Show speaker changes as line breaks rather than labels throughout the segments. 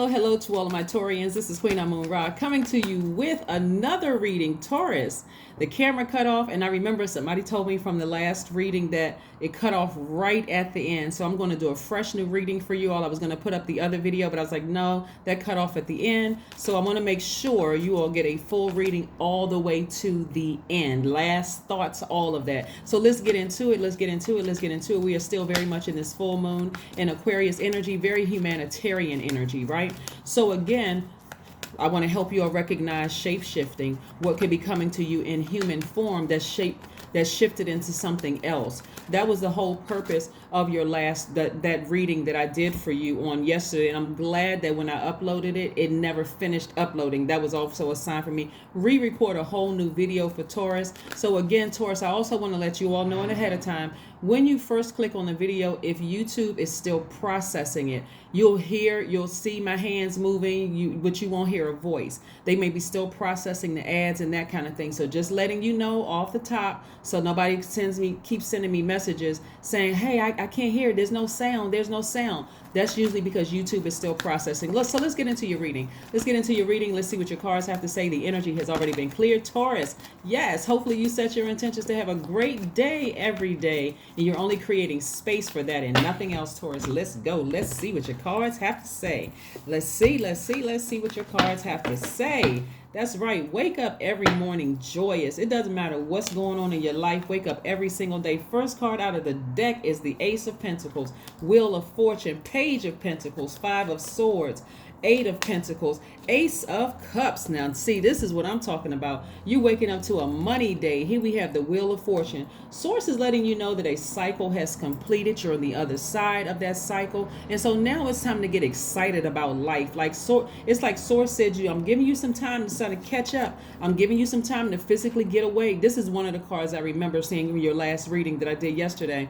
Hello to all of my Taurians. This is Queen Amun Ra coming to you with another reading, Taurus. The camera cut off, and I remember somebody told me from the last reading that it cut off right at the end. So I'm going to do a fresh new reading for you all. I was going to put up the other video, but I was like, no, that cut off at the end. So I want to make sure you all get a full reading all the way to the end. Last thoughts, all of that. So let's get into it. We are still very much in this full moon in Aquarius energy, very humanitarian energy, right? So again, I want to help you all recognize shape-shifting, what could be coming to you in human form that's shifted into something else. That was the whole purpose of your last that reading that I did for you on yesterday, and I'm glad that when I uploaded it, it never finished uploading. That was also a sign for me re-record a whole new video for Taurus. So again, Taurus, I also want to let you all know ahead of time, when you first click on the video, if YouTube is still processing it, you'll see my hands moving, but you won't hear a voice. They may be still processing the ads and that kind of thing. So just letting you know off the top, so nobody keeps sending me messages saying, hey, I can't hear, there's no sound. That's usually because YouTube is still processing. So let's get into your reading. Let's see what your cards have to say. The energy has already been cleared. Taurus, yes, hopefully you set your intentions to have a great day every day, and you're only creating space for that and nothing else, Taurus. Let's go. Let's see what your cards have to say. Let's see what your cards have to say. That's right. Wake up every morning joyous. It doesn't matter what's going on in your life. Wake up every single day. First card out of the deck is the Ace of Pentacles, Wheel of Fortune, Page of Pentacles, Five of Swords, Eight of Pentacles, Ace of Cups. Now, see, this is what I'm talking about. You waking up to a money day. Here we have the Wheel of Fortune. Source is letting you know that a cycle has completed. You're on the other side of that cycle. And so now it's time to get excited about life. It's like Source said, I'm giving you some time to sort of catch up. I'm giving you some time to physically get away. This is one of the cards I remember seeing in your last reading that I did yesterday.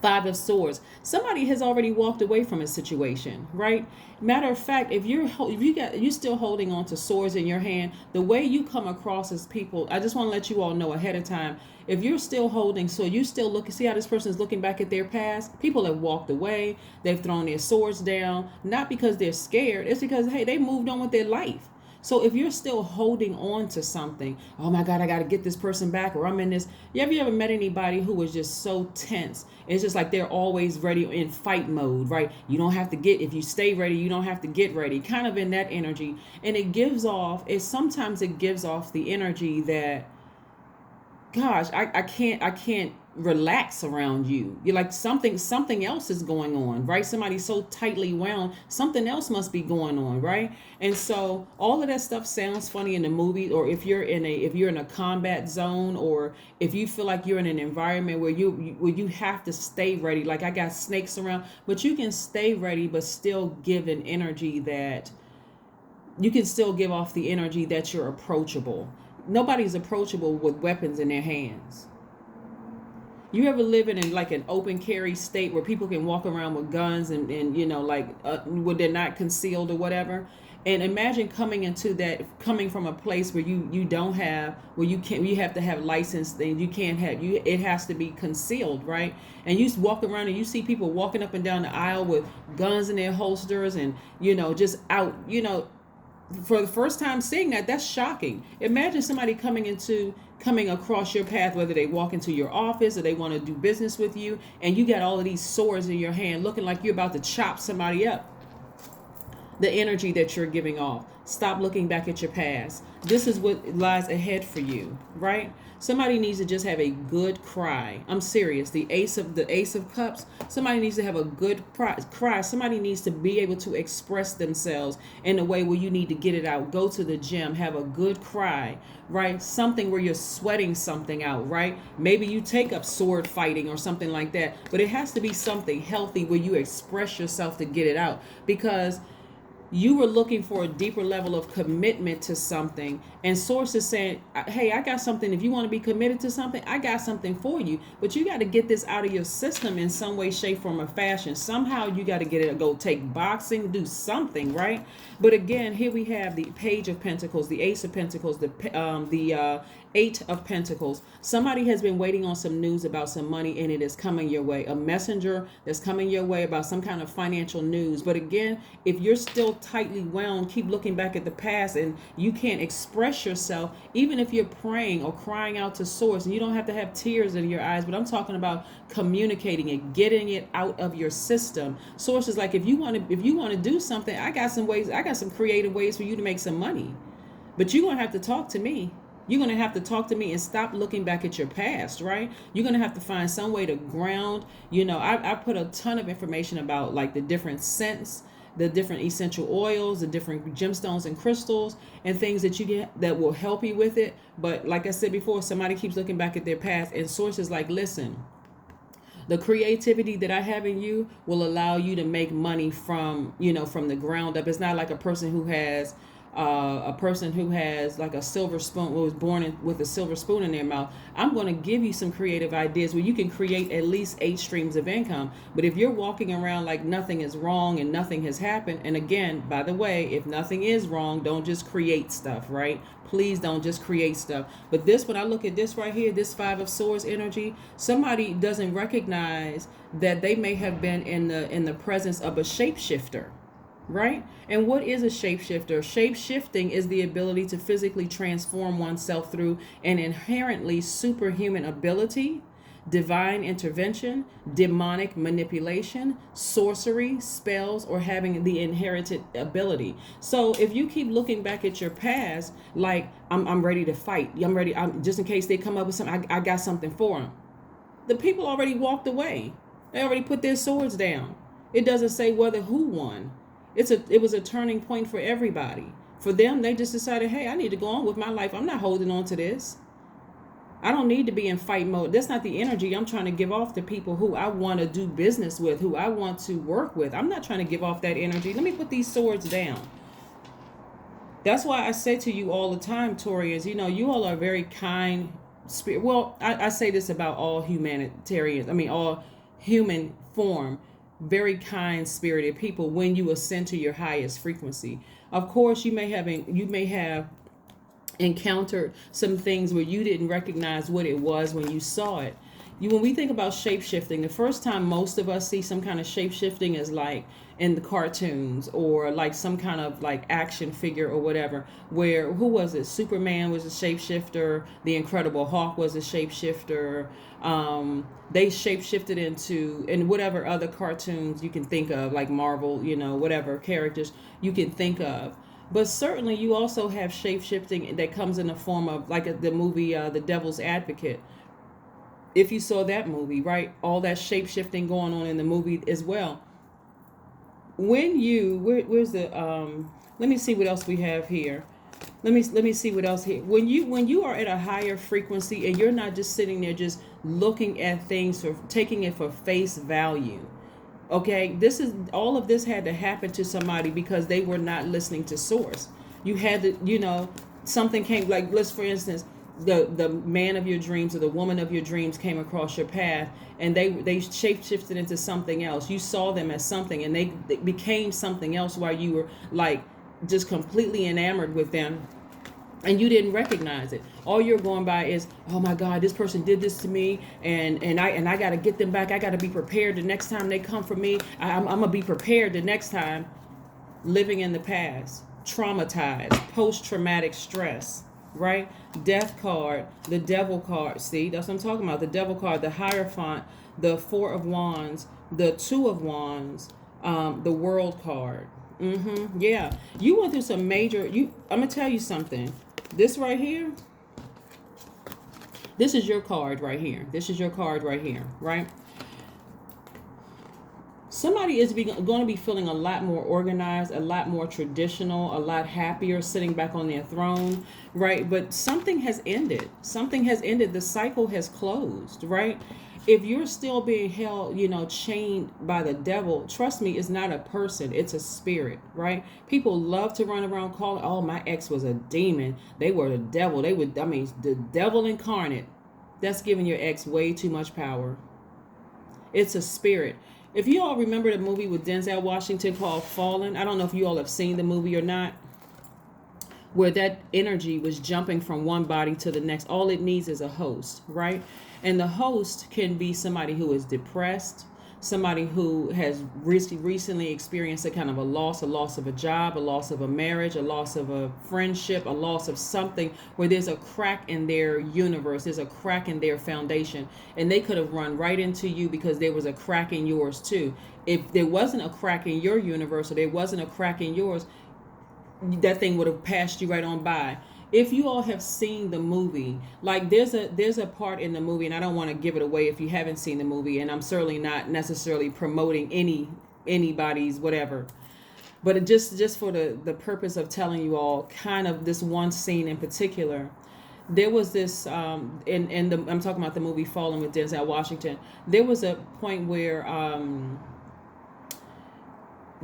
Five of Swords. Somebody has already walked away from a situation, right? Matter of fact, if you're still holding on to swords in your hand, the way you come across as people, I just want to let you all know ahead of time. If you're still holding, so you still look, see how this person is looking back at their past. People have walked away. They've thrown their swords down, not because they're scared. It's because, hey, they moved on with their life. So if you're still holding on to something, oh my God, I got to get this person back, or I'm in this. Have you ever met anybody who was just so tense? It's just like they're always ready in fight mode, right? You don't have to if you stay ready, you don't have to get ready, kind of in that energy. And sometimes it gives off the energy that, gosh, I can't relax around you. You're like something else is going on, right? Somebody's so tightly wound, something else must be going on, right? And so all of that stuff sounds funny in the movie, or if you're in a combat zone, or if you feel like you're in an environment where you have to stay ready, like I got snakes around, but you can stay ready but still give an energy that you can still give off the energy that you're approachable. Nobody's approachable with weapons in their hands. You ever live in like an open carry state where people can walk around with guns and where they're not concealed or whatever? And imagine coming from a place where you have to have license things. It has to be concealed, right? And you walk around and you see people walking up and down the aisle with guns in their holsters and, just out, for the first time seeing that's shocking. Imagine somebody coming across your path, whether they walk into your office or they want to do business with you, and you got all of these swords in your hand looking like you're about to chop somebody up. The energy that you're giving off. Stop looking back at your past. This is what lies ahead for you, right? Somebody needs to just have a good cry. I'm serious. The Ace of Cups. Somebody needs to have a good cry. Somebody needs to be able to express themselves in a way where you need to get it out. Go to the gym. Have a good cry, right? Something where you're sweating something out, right? Maybe you take up sword fighting or something like that. But it has to be something healthy where you express yourself to get it out, because you were looking for a deeper level of commitment to something, and Source is saying, hey, I got something. If you want to be committed to something, I got something for you, but you got to get this out of your system in some way, shape, form, or fashion. Somehow you got to get it, go take boxing, do something, right? But again, here we have the Page of Pentacles, the Ace of Pentacles, the Eight of Pentacles. Somebody has been waiting on some news about some money, and it is coming your way. A messenger that's coming your way about some kind of financial news. But again, if you're still tightly wound, keep looking back at the past, and you can't express yourself, even if you're praying or crying out to source. And you don't have to have tears in your eyes, but I'm talking about communicating it, getting it out of your system. Source is like, if you want to do something, I got some creative ways for you to make some money. But you're going to have to talk to me. You're going to have to talk to me and stop looking back at your past, right? You're going to have to find some way to ground. I put a ton of information about like the different scents, the different essential oils, the different gemstones and crystals and things that you get that will help you with it. But like I said before, somebody keeps looking back at their past, and source is like, listen, the creativity that I have in you will allow you to make money from the ground up. It's not like a person who has like a silver spoon, was born with a silver spoon in their mouth. I'm going to give you some creative ideas where you can create at least 8 streams of income. But if you're walking around like nothing is wrong and nothing has happened, and again, by the way, if nothing is wrong, don't just create stuff, right? Please don't just create stuff. But when I look at this right here, this 5 of Swords energy, somebody doesn't recognize that they may have been in the presence of a shapeshifter. Right? And what is a shapeshifter? Shape-shifting is the ability to physically transform oneself through an inherently superhuman ability, divine intervention, demonic manipulation, sorcery, spells, or having the inherited ability. So if you keep looking back at your past, like, I'm ready to fight. I'm ready. Just in case they come up with something, I got something for them. The people already walked away. They already put their swords down. It doesn't say who won. It was a turning point for everybody. For them, they just decided, hey, I need to go on with my life. I'm not holding on to this. I don't need to be in fight mode. That's not the energy I'm trying to give off to people who I want to do business with, who I want to work with. I'm not trying to give off that energy. Let me put these swords down. That's why I say to you all the time, Taurians, you all are very kind spirit. Well, I say this about all humanitarians. All human form. Very kind spirited people when you ascend to your highest frequency. Of course, you may have encountered some things where you didn't recognize what it was when you saw it. When we think about shape-shifting, the first time most of us see some kind of shape-shifting is like in the cartoons, or like some kind of like action figure or whatever, where, who was it? Superman was a shapeshifter. The Incredible Hulk was a shapeshifter. They shapeshifted in whatever other cartoons you can think of, like Marvel, whatever characters you can think of. But certainly you also have shape-shifting that comes in the form of like the movie The Devil's Advocate. If you saw that movie, right? All that shape-shifting going on in the movie as well. When where's the let me see what else we have here. Let me see what else here. When you are at a higher frequency and you're not just sitting there just looking at things or taking it for face value. Okay, all of this had to happen to somebody because they were not listening to source. You had to, something came, like, let's, for instance, the man of your dreams or the woman of your dreams came across your path, and they shape-shifted into something else. You saw them as something, and they became something else while you were like just completely enamored with them, and you didn't recognize it. All you're going by is, oh my God, this person did this to me, and I got to get them back. I got to be prepared the next time they come for me. I'm gonna be prepared the next time. Living in the past, traumatized, post-traumatic stress. Right? Death card, the devil card. See, that's what I'm talking about. The devil card, the Hierophant, the 4 of Wands, the 2 of Wands, the World card. Yeah. You went through some major, I'm going to tell you something. This right here, this is your card right here. This is your card right here, right? Somebody is going to be feeling a lot more organized, a lot more traditional, a lot happier sitting back on their throne, right? But something has ended. Something has ended. The cycle has closed, right? If you're still being held, chained by the devil, trust me, it's not a person. It's a spirit, right? People love to run around calling, oh, my ex was a demon. They were the devil. The devil incarnate. That's giving your ex way too much power. It's a spirit. If you all remember the movie with Denzel Washington called Fallen, I don't know if you all have seen the movie or not, where that energy was jumping from one body to the next. All it needs is a host, right? And the host can be somebody who is depressed, somebody who has recently experienced a kind of a loss of a job, a loss of a marriage, a loss of a friendship, a loss of something, where there's a crack in their universe, there's a crack in their foundation, and they could have run right into you because there was a crack in yours too. If there wasn't a crack in your universe, or there wasn't a crack in yours, that thing would have passed you right on by. If you all have seen the movie, like there's a part in the movie, and I don't want to give it away if you haven't seen the movie, and I'm certainly not necessarily promoting anybody's whatever, but it just for the purpose of telling you all kind of this one scene in particular. There was this I'm talking about the movie Fallen with Denzel Washington. There was a point where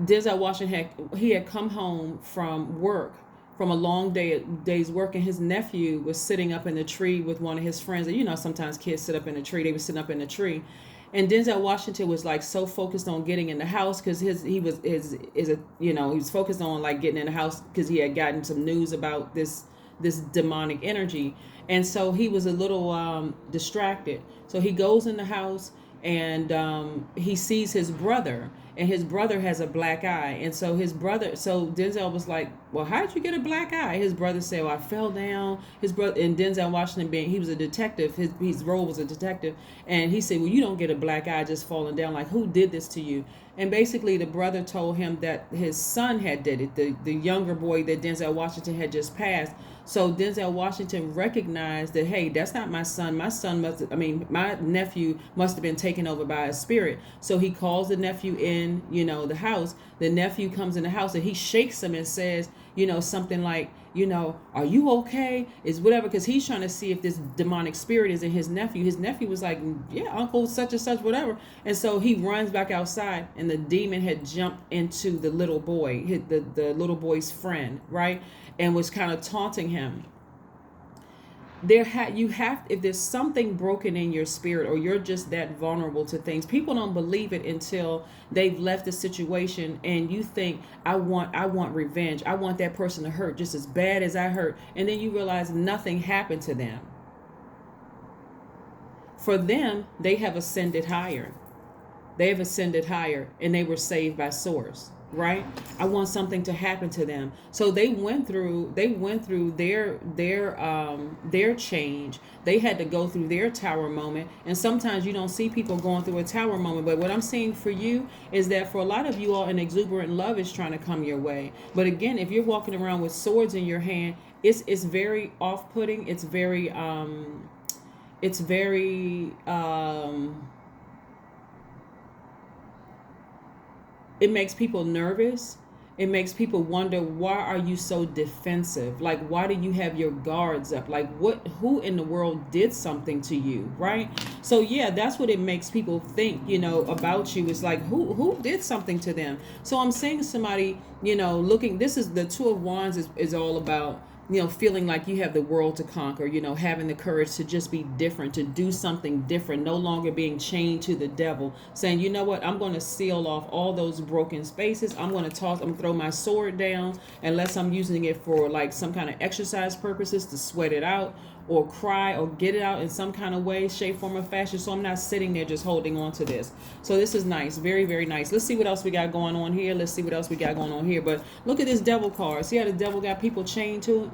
Denzel Washington had come home from work, from a long day's work, and his nephew was sitting up in the tree with one of his friends. And you know, sometimes kids sit up in the tree. They were sitting up in the tree, and Denzel Washington was like so focused on getting in the house because he was focused on like getting in the house because he had gotten some news about this demonic energy, and so he was a little distracted. So he goes in the house, and he sees his brother, and his brother has a black eye. And so Denzel was like, well, how did you get a black eye? His brother said, well, I fell down. His brother, and Denzel Washington, he was a detective, his role was a detective, and he said, well, you don't get a black eye just falling down. Like, who did this to you? And basically the brother told him that his son had did it, the younger boy that Denzel Washington had just passed. So Denzel Washington recognized that, hey, that's not my son. My nephew must have been taken over by a spirit. So he calls the nephew in, the house. The nephew comes in the house, and he shakes him and says, something like, are you okay? Is whatever, because he's trying to see if this demonic spirit is in his nephew. His nephew was like, yeah, uncle such and such, whatever. And so he runs back outside, and the demon had jumped into the little boy, the little boy's friend, right? And was kind of taunting him. If there's something broken in your spirit, or you're just that vulnerable to things, people don't believe it until they've left the situation, and you think, I want revenge. I want that person to hurt just as bad as I hurt. And then you realize nothing happened to them. For them, they have ascended higher. And they were saved by source. Right? I want something to happen to them. So they went through their change. They had to go through their tower moment. And sometimes you don't see people going through a tower moment. But what I'm seeing for you is that for a lot of you all, an exuberant love is trying to come your way. But again, if you're walking around with swords in your hand, it's very off-putting. It's very it makes people nervous. It makes people wonder, why are you so defensive? Like, why do you have your guards up? Like, who in the world did something to you, right? So yeah, that's what it makes people think, about you. It's like, who did something to them? So I'm saying to somebody, this is the Two of Wands is all about, feeling like you have the world to conquer, having the courage to just be different, to do something different, no longer being chained to the devil, saying, you know what, I'm going to seal off all those broken spaces. I'm going to throw my sword down, unless I'm using it for like some kind of exercise purposes, to sweat it out or cry or get it out in some kind of way, shape, form, or fashion. So I'm not sitting there just holding on to this. So this is nice. Very, very nice. Let's see what else we got going on here. But look at this devil card. See how the devil got people chained to it?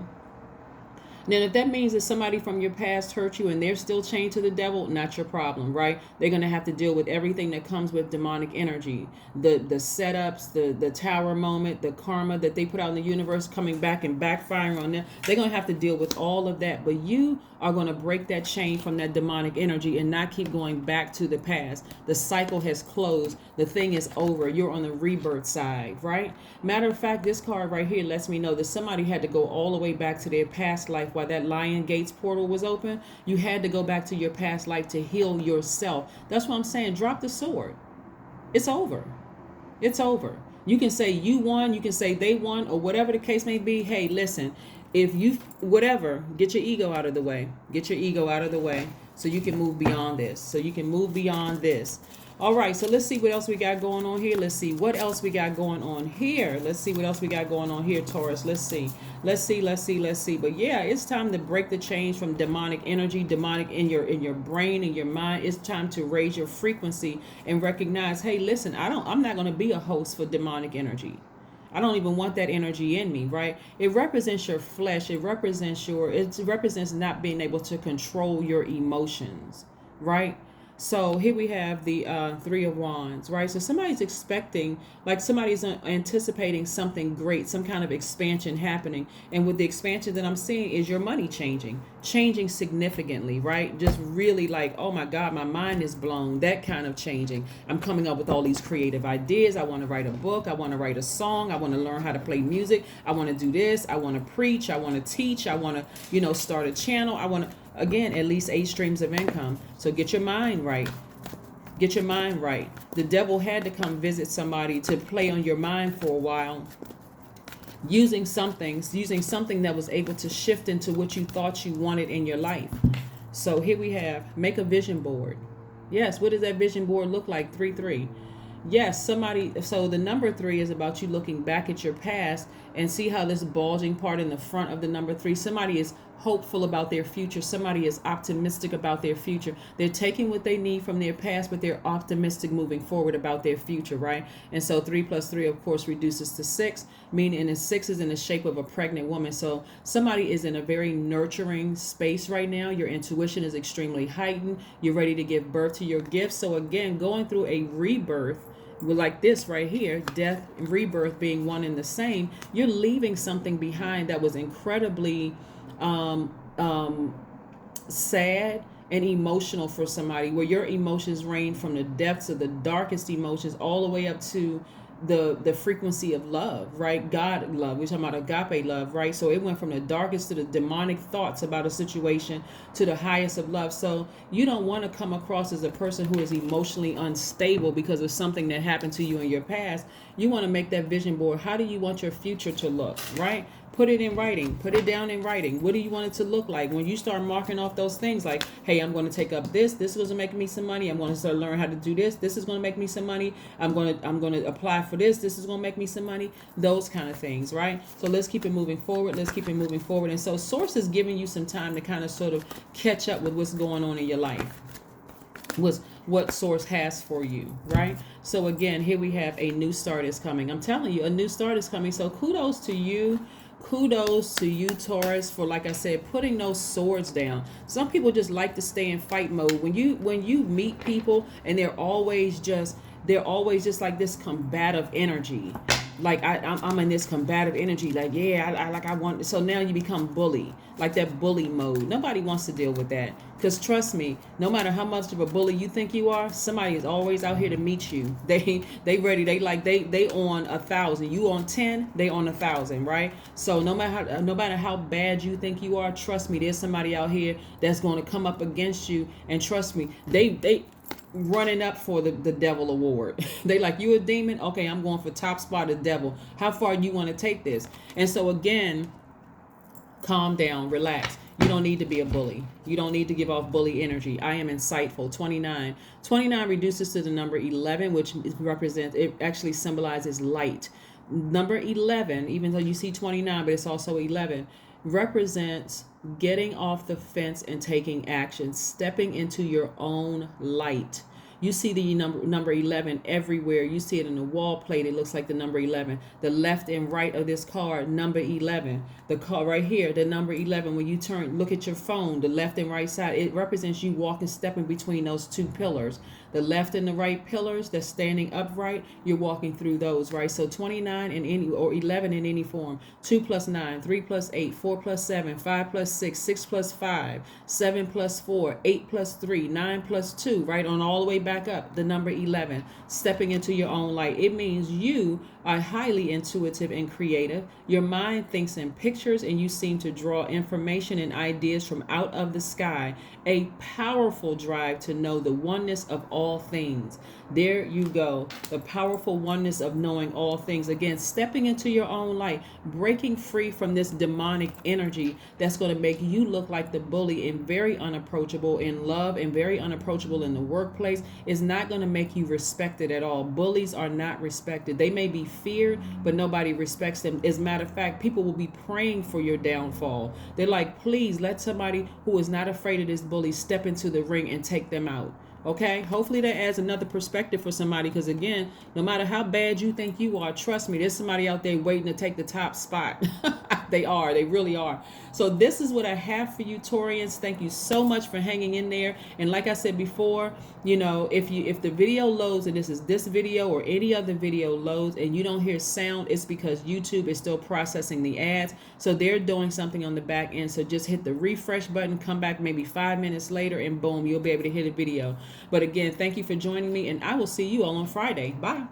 Now, if that means that somebody from your past hurt you and they're still chained to the devil, not your problem, right? They're going to have to deal with everything that comes with demonic energy. The setups, the tower moment, the karma that they put out in the universe coming back and backfiring on them. They're going to have to deal with all of that. But you are going to break that chain from that demonic energy and not keep going back to the past. The cycle has closed. The thing is over. You're on the rebirth side, right? Matter of fact, this card right here lets me know that somebody had to go all the way back to their past life while that Lion Gates portal was open. You had to go back to your past life to heal yourself. That's what I'm saying. Drop the sword. It's over. It's over. You can say you won. You can say they won, or whatever the case may be. Hey, listen, if you, whatever, get your ego out of the way. Get your ego out of the way so you can move beyond this. All right, so let's see what else we got going on here. Let's see what else we got going on here. Let's see what else we got going on here, Taurus. Let's see. But yeah, it's time to break the chains from demonic energy, demonic in your brain and your mind. It's time to raise your frequency and recognize, hey, listen, I'm not going to be a host for demonic energy. I don't even want that energy in me, right? It represents your flesh. It represents not being able to control your emotions, right? So here we have the Three of Wands, right? So somebody's expecting, like somebody's anticipating something great, some kind of expansion happening. And with the expansion that I'm seeing is your money changing significantly, right? Just really like, oh my God, my mind is blown, that kind of changing. I'm coming up with all these creative ideas. I want to write a book. I want to write a song. I want to learn how to play music. I want to do this. I want to preach. I want to teach. I want to, start a channel. I want to, again, at least 8 streams of income. So get your mind right. Get your mind right. The devil had to come visit somebody to play on your mind for a while, using something that was able to shift into what you thought you wanted in your life. So here we have, make a vision board. Yes, what does that vision board look like? 3-3. Yes, so the number 3 is about you looking back at your past and see how this bulging part in the front of the number 3, somebody is hopeful about their future. Somebody is optimistic about their future. They're taking what they need from their past, but they're optimistic moving forward about their future, right? And so 3 plus 3, of course, reduces to 6, meaning the 6 is in the shape of a pregnant woman. So somebody is in a very nurturing space right now. Your intuition is extremely heightened. You're ready to give birth to your gifts. So again, going through a rebirth, like this right here, death and rebirth being one and the same, you're leaving something behind that was incredibly sad and emotional for somebody, where your emotions range from the depths of the darkest emotions all the way up to the frequency of love, right? God love. We're talking about agape love, right? So it went from the darkest to the demonic thoughts about a situation to the highest of love. So you don't want to come across as a person who is emotionally unstable because of something that happened to you in your past. You want to make that vision board. How do you want your future to look, right? Put it in writing. Put it down in writing. What do you want it to look like? When you start marking off those things like, hey, I'm going to take up this. This is going to make me some money. I'm going to start learn how to do this. This is going to make me some money. I'm going to apply for this. This is going to make me some money. Those kind of things, right? So let's keep it moving forward. And so Source is giving you some time to kind of sort of catch up with what's going on in your life. What Source has for you, right? So again, here we have a new start is coming. I'm telling you, a new start is coming. So kudos to you. Kudos to you, Taurus, for, like I said, putting those swords down. Some people just like to stay in fight mode. When you meet people and they're always just like this combative energy. Like I'm in this combative energy. Like, yeah, I want. So now you become bully, like that bully mode. Nobody wants to deal with that. Because trust me, no matter how much of a bully you think you are, somebody is always out here to meet you. They ready. They on 1,000. You on 10. They on 1,000. Right. So no matter how bad you think you are, trust me, there's somebody out here that's going to come up against you. And trust me, they running up for the devil award. They like, you a demon? Okay, I'm going for top spot of devil. How far you want to take this? And so again, calm down, relax. You don't need to be a bully. You don't need to give off bully energy. I am insightful. 29 reduces to the number 11, which represents, it actually symbolizes light. Number 11, even though you see 29, but it's also 11, represents getting off the fence and taking action, stepping into your own light. You see the number 11 everywhere. You see it in the wall plate. It looks like the number 11. The left and right of this card, number 11. The card right here, the number 11. When you look at your phone, the left and right side, it represents you walking, stepping between those two pillars. The left and the right pillars that's standing upright, you're walking through those, right? So 29 in any, or 11 in any form. 2 plus 9, 3 plus 8, 4 plus 7, 5 plus 6, 6 plus 5, 7 plus 4, 8 plus 3, 9 plus 2, right? On all the way back up, the number 11, stepping into your own light. It means you are highly intuitive and creative. Your mind thinks in pictures and you seem to draw information and ideas from out of the sky. A powerful drive to know the oneness of all things. There you go. The powerful oneness of knowing all things. Again, stepping into your own light, breaking free from this demonic energy that's going to make you look like the bully and very unapproachable in love and very unapproachable in the workplace is not going to make you respected at all. Bullies are not respected. They may be feared, but nobody respects them. As a matter of fact, people will be praying for your downfall. They're like, please let somebody who is not afraid of this bully step into the ring and take them out. Okay, hopefully that adds another perspective for somebody, because again, no matter how bad you think you are, trust me, there's somebody out there waiting to take the top spot. They really are. So this is what I have for you, Taurians. Thank you so much for hanging in there. And like I said before, you know, if the video loads, and this video or any other video loads and you don't hear sound, it's because YouTube is still processing the ads. So they're doing something on the back end. So just hit the refresh button, come back maybe 5 minutes later, and boom, you'll be able to hear the video. But again, thank you for joining me, and I will see you all on Friday. Bye.